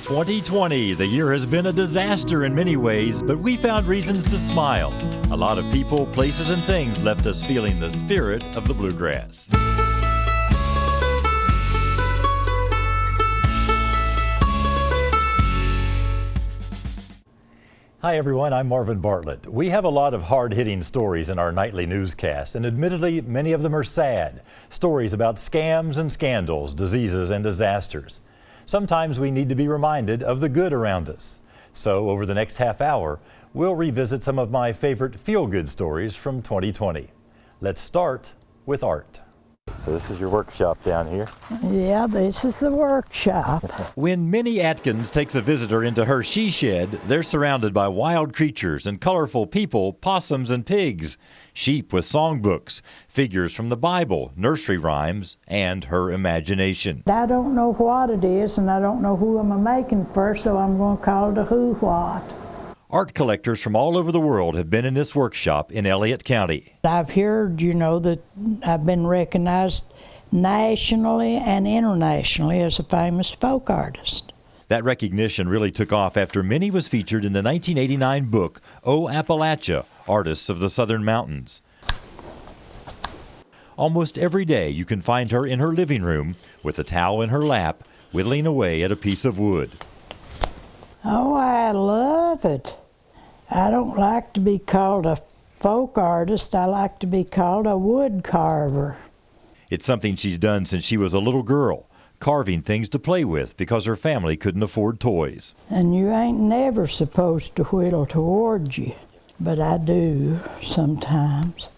2020, the year has been a disaster in many ways, but we found reasons to smile. A lot of people, places, and things left us feeling the spirit of the bluegrass. Hi everyone, I'm Marvin Bartlett. We have a lot of hard-hitting stories in our nightly newscast, and admittedly, many of them are sad. Stories about scams and scandals, diseases and disasters. Sometimes we need to be reminded of the good around us. So over the next half hour, we'll revisit some of my favorite feel-good stories from 2020. Let's start with art. So this is your workshop down here? Yeah, this is the workshop. When Minnie Atkins takes a visitor into her she shed, they're surrounded by wild creatures and colorful people, possums and pigs, sheep with songbooks, figures from the Bible, nursery rhymes, and her imagination. I don't know what it is, and I don't know who I'm making first, so I'm going to call it a who what. Art collectors from all over the world have been in this workshop in Elliott County. I've heard, that I've been recognized nationally and internationally as a famous folk artist. That recognition really took off after Minnie was featured in the 1989 book, Oh Appalachia, Artists of the Southern Mountains. Almost every day you can find her in her living room with a towel in her lap, whittling away at a piece of wood. Oh, I love it. I don't like to be called a folk artist. I like to be called a wood carver. It's something she's done since she was a little girl, carving things to play with because her family couldn't afford toys. And you ain't never supposed to whittle towards you, but I do sometimes.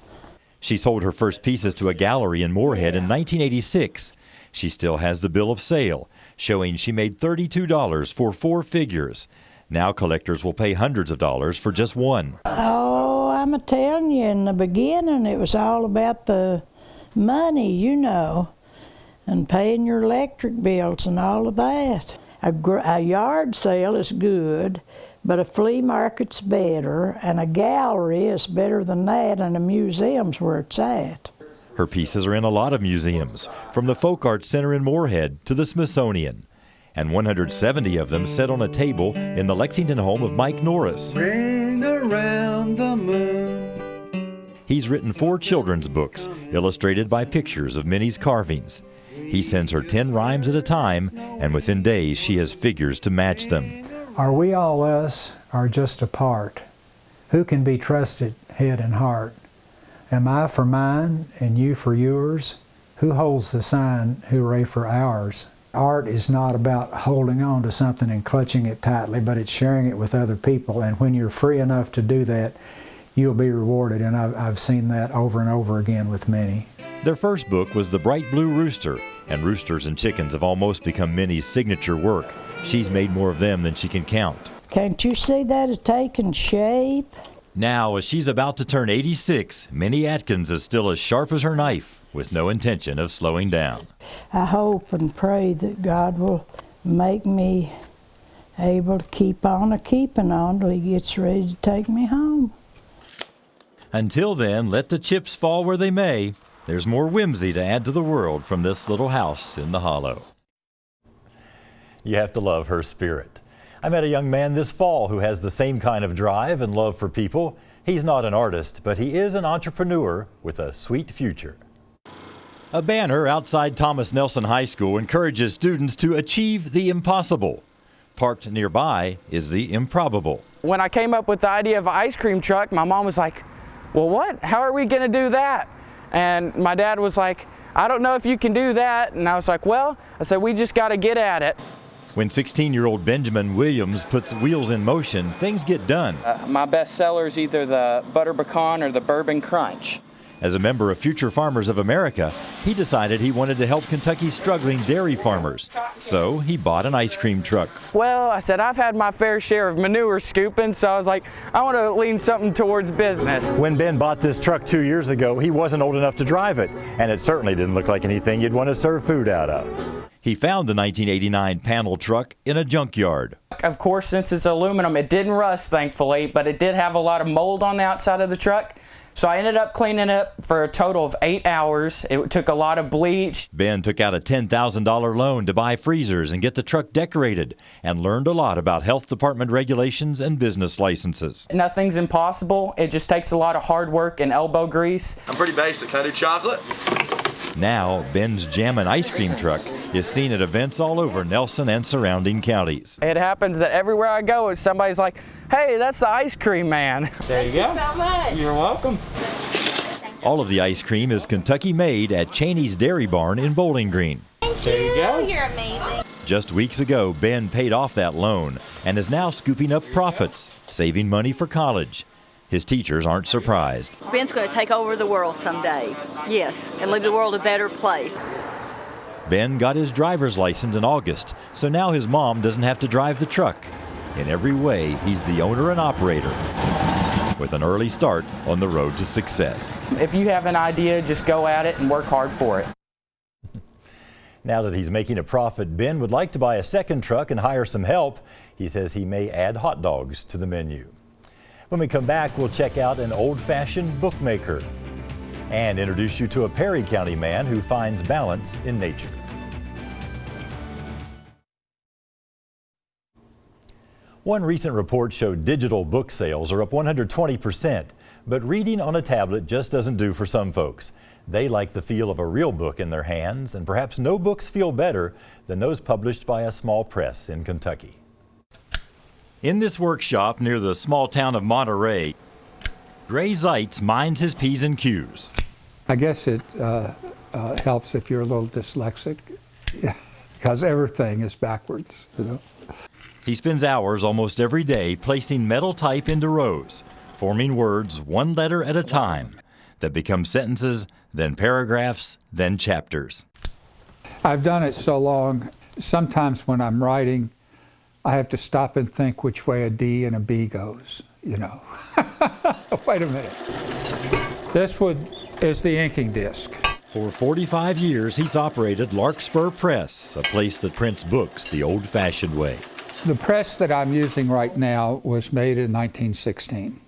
She sold her first pieces to a gallery in Moorhead in 1986. She still has the bill of sale, showing she made $32 for 4 figures. Now collectors will pay hundreds of dollars for just one. Oh, I'm a-telling you, in the beginning it was all about the money, and paying your electric bills and all of that. A yard sale is good, but a flea market's better, and a gallery is better than that, and a museum's where it's at. Her pieces are in a lot of museums, from the Folk Arts Center in Moorhead to the Smithsonian. And 170 of them sit on a table in the Lexington home of Mike Norris. Ring around the moon. He's written 4 children's books, illustrated by pictures of Minnie's carvings. He sends her 10 rhymes at a time, and within days she has figures to match them. Are we all us, or just a part? Who can be trusted, head and heart? Am I for mine, and you for yours? Who holds the sign, hooray for ours? Art is not about holding on to something and clutching it tightly, but it's sharing it with other people. And when you're free enough to do that, you'll be rewarded. And I've seen that over and over again with Minnie. Their first book was The Bright Blue Rooster, and roosters and chickens have almost become Minnie's signature work. She's made more of them than she can count. Can't you see that it's taking shape? Now, as she's about to turn 86, Minnie Atkins is still as sharp as her knife, with no intention of slowing down. I hope and pray that God will make me able to keep on a-keeping on till He gets ready to take me home. Until then, let the chips fall where they may. There's more whimsy to add to the world from this little house in the hollow. You have to love her spirit. I met a young man this fall who has the same kind of drive and love for people. He's not an artist, but he is an entrepreneur with a sweet future. A banner outside Thomas Nelson High School encourages students to achieve the impossible. Parked nearby is the improbable. When I came up with the idea of an ice cream truck, my mom was like, well, what? How are we going to do that? And my dad was like, I don't know if you can do that. And I was like, well, I said, we just got to get at it. When 16-year-old Benjamin Williams puts wheels in motion, things get done. My best seller is either the Butter Pecan or the Bourbon Crunch. As a member of Future Farmers of America, he decided he wanted to help Kentucky's struggling dairy farmers. So he bought an ice cream truck. Well, I said, I've had my fair share of manure scooping, so I was like, I want to lean something towards business. When Ben bought this truck 2 years ago, he wasn't old enough to drive it, and it certainly didn't look like anything you'd want to serve food out of. He found the 1989 panel truck in a junkyard. Of course, since it's aluminum, it didn't rust, thankfully, but it did have a lot of mold on the outside of the truck. So I ended up cleaning it for a total of 8 hours. It took a lot of bleach. Ben took out a $10,000 loan to buy freezers and get the truck decorated, and learned a lot about health department regulations and business licenses. Nothing's impossible. It just takes a lot of hard work and elbow grease. I'm pretty basic. Can I do chocolate? Now, Ben's Jammin' ice cream truck is seen at events all over Nelson and surrounding counties. It happens that everywhere I go, somebody's like, hey, that's the ice cream man. There you go. Thank you so much. You're welcome. All of the ice cream is Kentucky made at Cheney's Dairy Barn in Bowling Green. There you go. You're amazing. Just weeks ago, Ben paid off that loan and is now scooping up profits, saving money for college. His teachers aren't surprised. Ben's going to take over the world someday, yes, and leave the world a better place. Ben got his driver's license in August, so now his mom doesn't have to drive the truck. In every way, he's the owner and operator, with an early start on the road to success. If you have an idea, just go at it and work hard for it. Now that he's making a profit, Ben would like to buy a second truck and hire some help. He says he may add hot dogs to the menu. When we come back, we'll check out an old-fashioned bookmaker and introduce you to a Perry County man who finds balance in nature. One recent report showed digital book sales are up 120%, but reading on a tablet just doesn't do for some folks. They like the feel of a real book in their hands, and perhaps no books feel better than those published by a small press in Kentucky. In this workshop near the small town of Monterey, Gray Zeitz minds his P's and Q's. I guess it helps if you're a little dyslexic, because everything is backwards, you know. He spends hours almost every day placing metal type into rows, forming words one letter at a time that become sentences, then paragraphs, then chapters. I've done it so long, sometimes when I'm writing, I have to stop and think which way a D and a B goes, you know. Wait a minute. This is the inking disc. For 45 years, he's operated Larkspur Press, a place that prints books the old-fashioned way. The press that I'm using right now was made in 1916.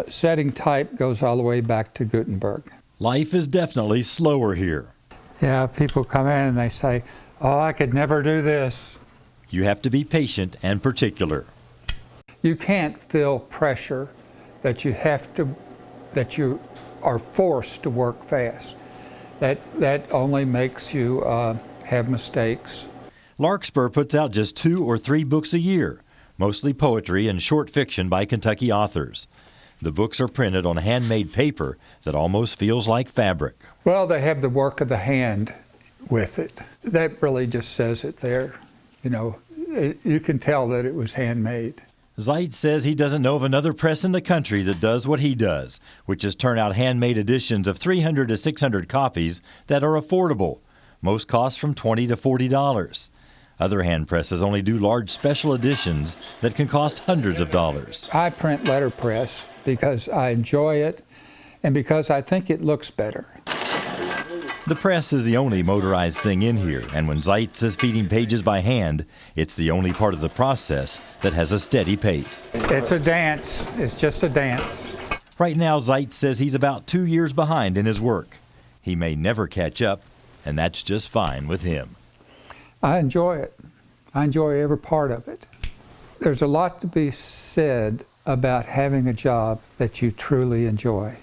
Setting type goes all the way back to Gutenberg. Life is definitely slower here. Yeah, people come in and they say, oh, I could never do this. You have to be patient and particular. You can't feel pressure that you are forced to work fast. That only makes you have mistakes. Larkspur puts out just 2 or 3 books a year, mostly poetry and short fiction by Kentucky authors. The books are printed on handmade paper that almost feels like fabric. Well, they have the work of the hand with it. That really just says it there. You know, you can tell that it was handmade. Zeitz says he doesn't know of another press in the country that does what he does, which is turn out handmade editions of 300 to 600 copies that are affordable. Most cost from $20 to $40. Other hand presses only do large special editions that can cost hundreds of dollars. I print letterpress because I enjoy it and because I think it looks better. The press is the only motorized thing in here, and when Zeitz is feeding pages by hand, it's the only part of the process that has a steady pace. It's a dance. It's just a dance. Right now, Zeitz says he's about 2 years behind in his work. He may never catch up, and that's just fine with him. I enjoy it. I enjoy every part of it. There's a lot to be said about having a job that you truly enjoy.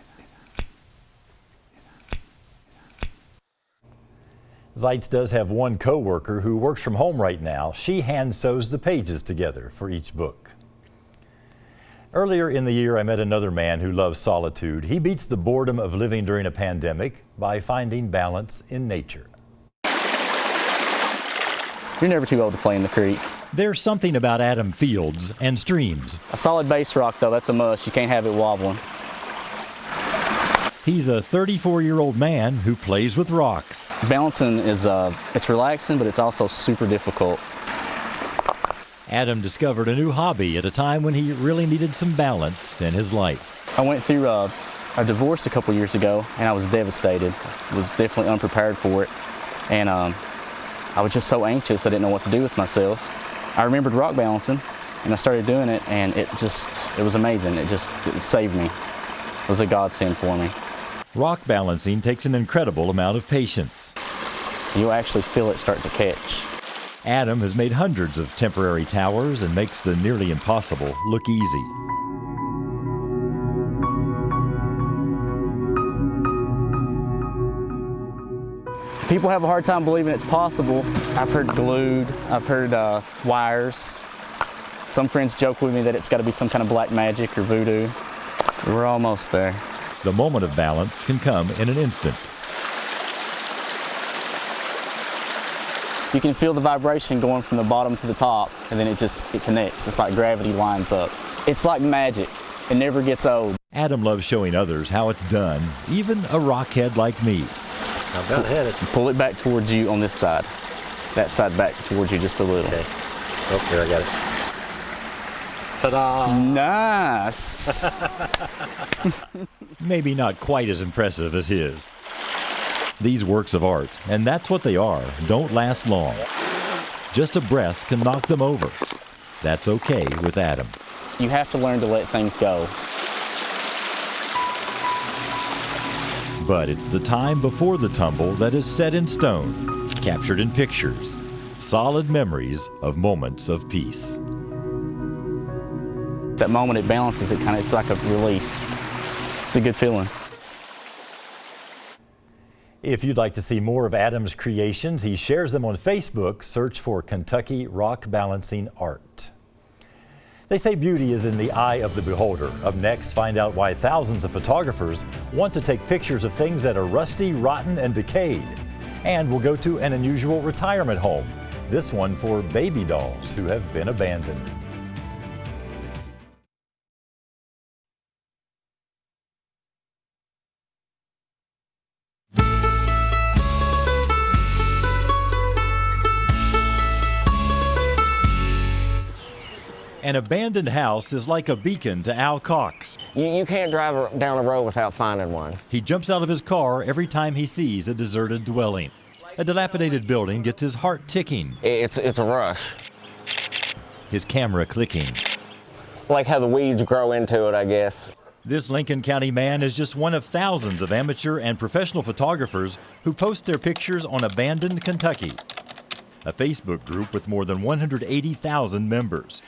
Zeitz does have one co-worker who works from home right now. She hand sews the pages together for each book. Earlier in the year, I met another man who loves solitude. He beats the boredom of living during a pandemic by finding balance in nature. You're never too old to play in the creek. There's something about Adam Fields and streams. A solid base rock, though, that's a must. You can't have it wobbling. He's a 34-year-old man who plays with rocks. Balancing is, it's relaxing, but it's also super difficult. Adam discovered a new hobby at a time when he really needed some balance in his life. I went through a divorce a couple years ago, and I was devastated. Was definitely unprepared for it. And I was just so anxious, I didn't know what to do with myself. I remembered rock balancing, And I started doing it, and it was amazing. It saved me. It was a godsend for me. Rock balancing takes an incredible amount of patience. You'll actually feel it start to catch. Adam has made hundreds of temporary towers and makes the nearly impossible look easy. People have a hard time believing it's possible. I've heard glued, I've heard wires. Some friends joke with me that it's got to be some kind of black magic or voodoo. We're almost there. The moment of balance can come in an instant. You can feel the vibration going from the bottom to the top, and then it connects. It's like gravity lines up. It's like magic. It never gets old. Adam loves showing others how it's done, even a rockhead like me. I've got it. Pull it back towards you on this side. That side back towards you just a little. Okay. Oh, there, I got it. Ta-da! Nice! Maybe not quite as impressive as his. These works of art, and that's what they are, don't last long. Just a breath can knock them over. That's okay with Adam. You have to learn to let things go. But it's the time before the tumble that is set in stone, captured in pictures, solid memories of moments of peace. That moment it balances, it's like a release. It's a good feeling. If you'd like to see more of Adam's creations, he shares them on Facebook. Search for Kentucky Rock Balancing Art. They say beauty is in the eye of the beholder. Up next, find out why thousands of photographers want to take pictures of things that are rusty, rotten, and decayed. And we'll go to an unusual retirement home, this one for baby dolls who have been abandoned. An abandoned house is like a beacon to Al Cox. You can't drive down a road without finding one. He jumps out of his car every time he sees a deserted dwelling. A dilapidated building gets his heart ticking. It's a rush. His camera clicking. Like how the weeds grow into it, I guess. This Lincoln County man is just one of thousands of amateur and professional photographers who post their pictures on Abandoned Kentucky, a Facebook group with more than 180,000 members.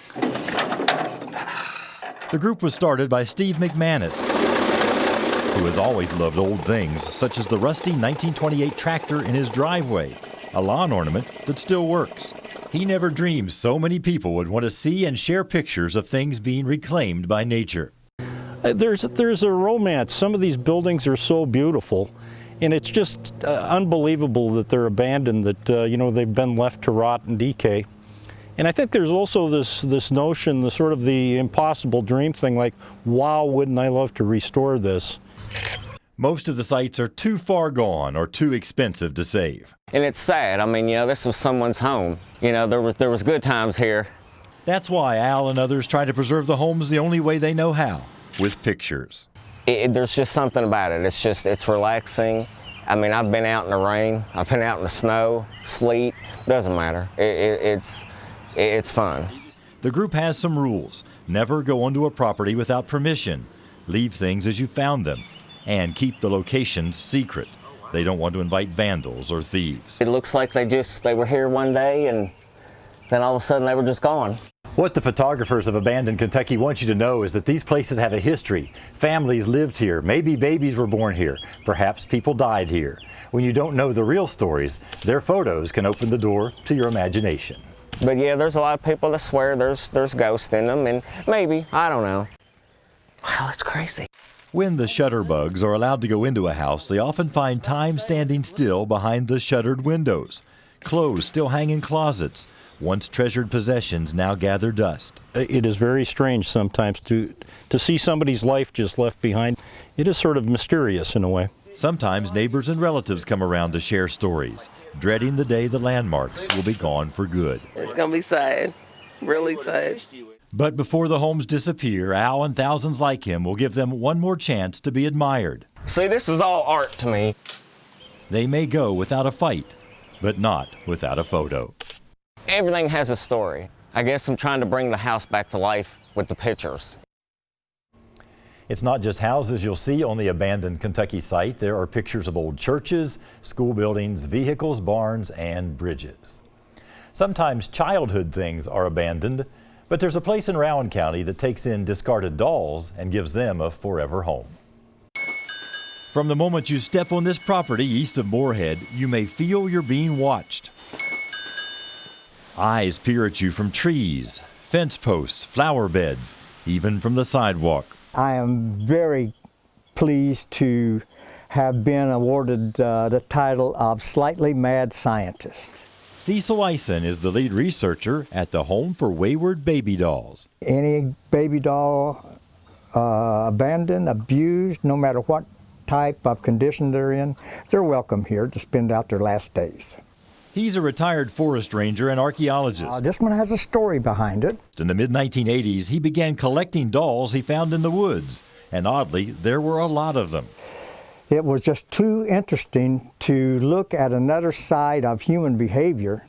The group was started by Steve McManus, who has always loved old things, such as the rusty 1928 tractor in his driveway, a lawn ornament that still works. He never dreamed so many people would want to see and share pictures of things being reclaimed by nature. There's a romance. Some of these buildings are so beautiful, and it's just unbelievable that they're abandoned, that they've been left to rot and decay. And I think there's also this notion, the sort of the impossible dream thing, like, wow, wouldn't I love to restore this? Most of the sites are too far gone or too expensive to save. And it's sad. I mean, this was someone's home. There was good times here. That's why Al and others try to preserve the homes the only way they know how, with pictures. There's just something about it. It's relaxing. I mean, I've been out in the rain. I've been out in the snow, sleet. Doesn't matter. It's fun. The group has some rules. Never go onto a property without permission. Leave things as you found them. And keep the locations secret. They don't want to invite vandals or thieves. It looks like they were here one day and then all of a sudden they were just gone. What the photographers of Abandoned Kentucky want you to know is that these places have a history. Families lived here. Maybe babies were born here. Perhaps people died here. When you don't know the real stories, their photos can open the door to your imagination. But yeah, there's a lot of people that swear there's ghosts in them, and maybe, I don't know. Wow, that's crazy. When the shutterbugs are allowed to go into a house, they often find time standing still behind the shuttered windows. Clothes still hang in closets. Once treasured possessions now gather dust. It is very strange sometimes to see somebody's life just left behind. It is sort of mysterious in a way. Sometimes neighbors and relatives come around to share stories, dreading the day the landmarks will be gone for good. It's going to be sad, really sad. But before the homes disappear, Al and thousands like him will give them one more chance to be admired. See, this is all art to me. They may go without a fight, but not without a photo. Everything has a story. I guess I'm trying to bring the house back to life with the pictures. It's not just houses you'll see on the abandoned Kentucky site. There are pictures of old churches, school buildings, vehicles, barns, and bridges. Sometimes childhood things are abandoned, but there's a place in Rowan County that takes in discarded dolls and gives them a forever home. From the moment you step on this property east of Moorhead, you may feel you're being watched. Eyes peer at you from trees, fence posts, flower beds, even from the sidewalk. I am very pleased to have been awarded the title of Slightly Mad Scientist. Cecil Eisen is the lead researcher at the Home for Wayward Baby Dolls. Any baby doll abandoned, abused, no matter what type of condition they're in, they're welcome here to spend out their last days. He's a retired forest ranger and archaeologist. This one has a story behind it. In the mid-1980s, he began collecting dolls he found in the woods, and oddly, there were a lot of them. It was just too interesting to look at another side of human behavior,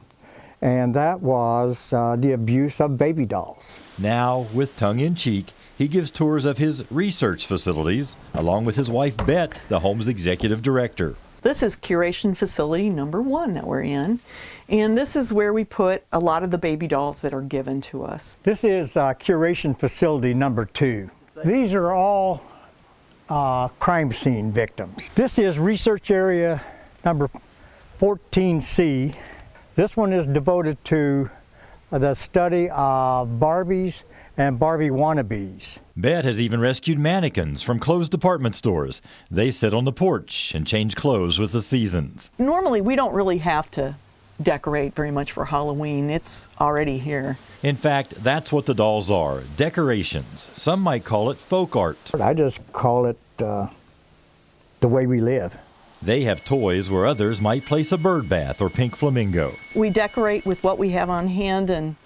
and that was the abuse of baby dolls. Now, with tongue-in-cheek, he gives tours of his research facilities, along with his wife, Bet, the home's executive director. This is curation facility number 1 that we're in, and this is where we put a lot of the baby dolls that are given to us. This is curation facility number 2. These are all crime scene victims. This is research area number 14C. This one is devoted to the study of Barbies and Barbie wannabes. Bet has even rescued mannequins from closed department stores. They sit on the porch and change clothes with the seasons. Normally we don't really have to decorate very much for Halloween. It's already here. In fact, that's what the dolls are, decorations. Some might call it folk art. I just call it the way we live. They have toys where others might place a bird bath or pink flamingo. We decorate with what we have on hand, and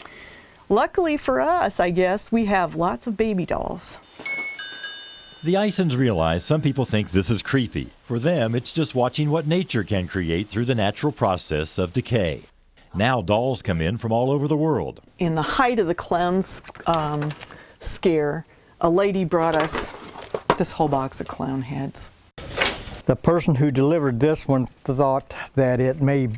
luckily for us, I guess, we have lots of baby dolls. The Eisens realize some people think this is creepy. For them, it's just watching what nature can create through the natural process of decay. Now dolls come in from all over the world. In the height of the clown scare, a lady brought us this whole box of clown heads. The person who delivered this one thought that it may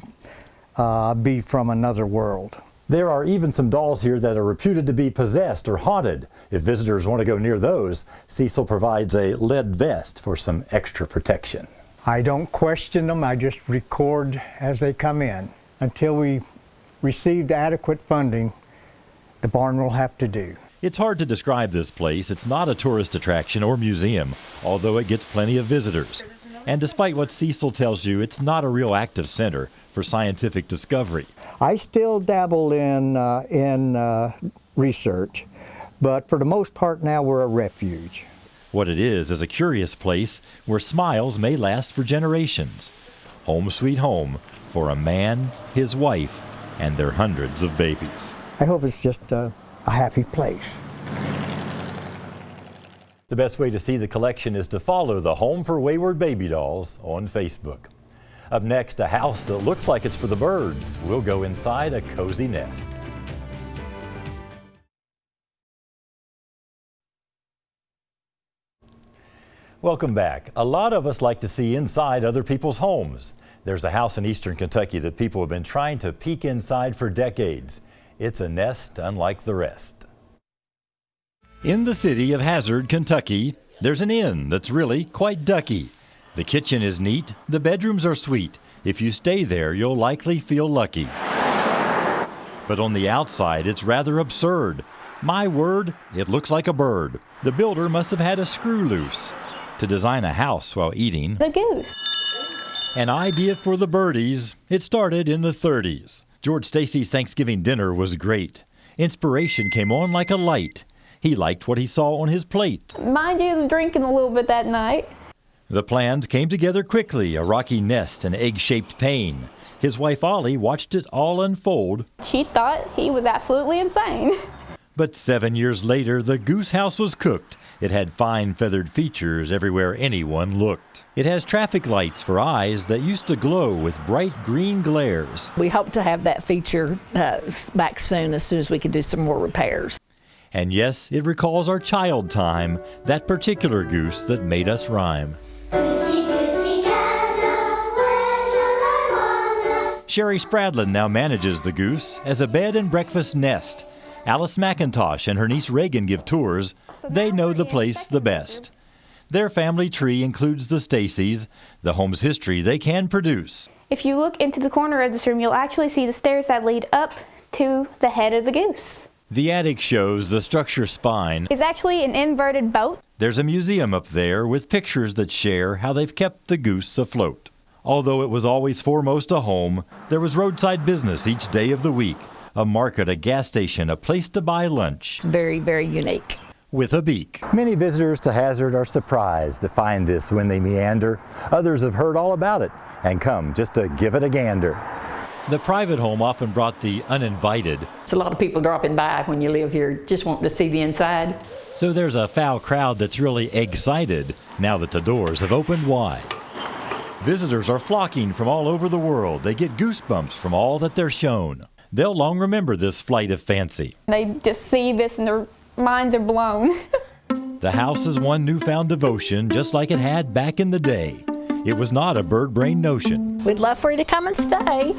be from another world. There are even some dolls here that are reputed to be possessed or haunted. If visitors want to go near those, Cecil provides a lead vest for some extra protection. I don't question them, I just record as they come in. Until we receive adequate funding, the barn will have to do. It's hard to describe this place. It's not a tourist attraction or museum, although it gets plenty of visitors. And despite what Cecil tells you, it's not a real active center for scientific discovery. I still dabble in research, but for the most part now we're a refuge. What it is a curious place where smiles may last for generations. Home sweet home for a man, his wife, and their hundreds of babies. I hope it's just a happy place. The best way to see the collection is to follow the Home for Wayward Baby Dolls on Facebook. Up next, a house that looks like it's for the birds. We'll go inside a cozy nest. Welcome back. A lot of us like to see inside other people's homes. There's a house in eastern Kentucky that people have been trying to peek inside for decades. It's a nest unlike the rest. In the city of Hazard, Kentucky, there's an inn that's really quite ducky. The kitchen is neat, the bedrooms are sweet. If you stay there, you'll likely feel lucky. But on the outside, it's rather absurd. My word, it looks like a bird. The builder must have had a screw loose to design a house while eating the goose. An idea for the birdies. It started in the 30s. George Stacy's Thanksgiving dinner was great. Inspiration came on like a light. He liked what he saw on his plate. Mind you, was drinking a little bit that night. The plans came together quickly, a rocky nest, an egg-shaped pane. His wife Ollie watched it all unfold. She thought he was absolutely insane. But 7 years later, the Goose House was cooked. It had fine feathered features everywhere anyone looked. It has traffic lights for eyes that used to glow with bright green glares. We hope to have that feature back soon as we can do some more repairs. And yes, it recalls our child time, that particular goose that made us rhyme. Goosey, goosey, gander, where shall I wander? Sherry Spradlin now manages the Goose as a bed and breakfast nest. Alice McIntosh and her niece Reagan give tours. They know the place the best. Their family tree includes the Stacys, the home's history they can produce. If you look into the corner of this room, you'll actually see the stairs that lead up to the head of the goose. The attic shows the structure spine. It's actually an inverted boat. There's a museum up there with pictures that share how they've kept the goose afloat. Although it was always foremost a home, there was roadside business each day of the week. A market, a gas station, a place to buy lunch. It's very, very unique. With a beak. Many visitors to Hazard are surprised to find this when they meander. Others have heard all about it and come just to give it a gander. The private home often brought the uninvited. It's a lot of people dropping by when you live here, just wanting to see the inside. So there's a foul crowd that's really excited now that the doors have opened wide. Visitors are flocking from all over the world. They get goosebumps from all that they're shown. They'll long remember this flight of fancy. They just see this and their minds are blown. The house is one newfound devotion, just like it had back in the day. It was not a bird-brain notion. We'd love for you to come and stay.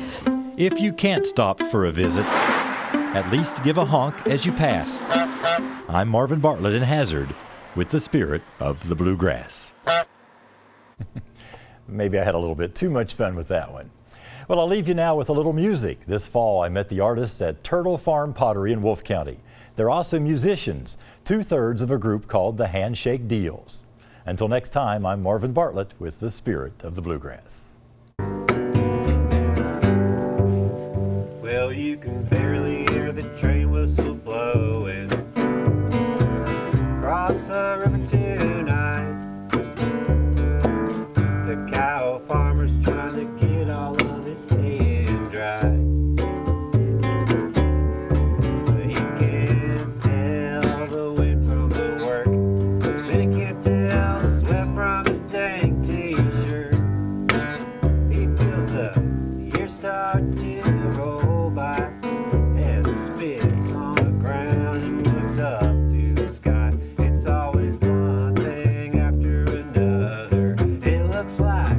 If you can't stop for a visit, at least give a honk as you pass. I'm Marvin Bartlett in Hazard with the spirit of the Bluegrass. Maybe I had a little bit too much fun with that one. Well, I'll leave you now with a little music. This fall, I met the artists at Turtle Farm Pottery in Wolfe County. They're also musicians, 2/3 of a group called the Handshake Deals. Until next time, I'm Marvin Bartlett with the spirit of the Bluegrass. Well, you can barely hear the train whistle blowing across the river tonight. The cow farmer's trying to get all of his hay dry. But he can't tell the wind from the work. Then he can't tell the sweat from his dang t-shirt. He feels the years start to roll by as he spits on the ground and looks up to the sky. It's always one thing after another. It looks like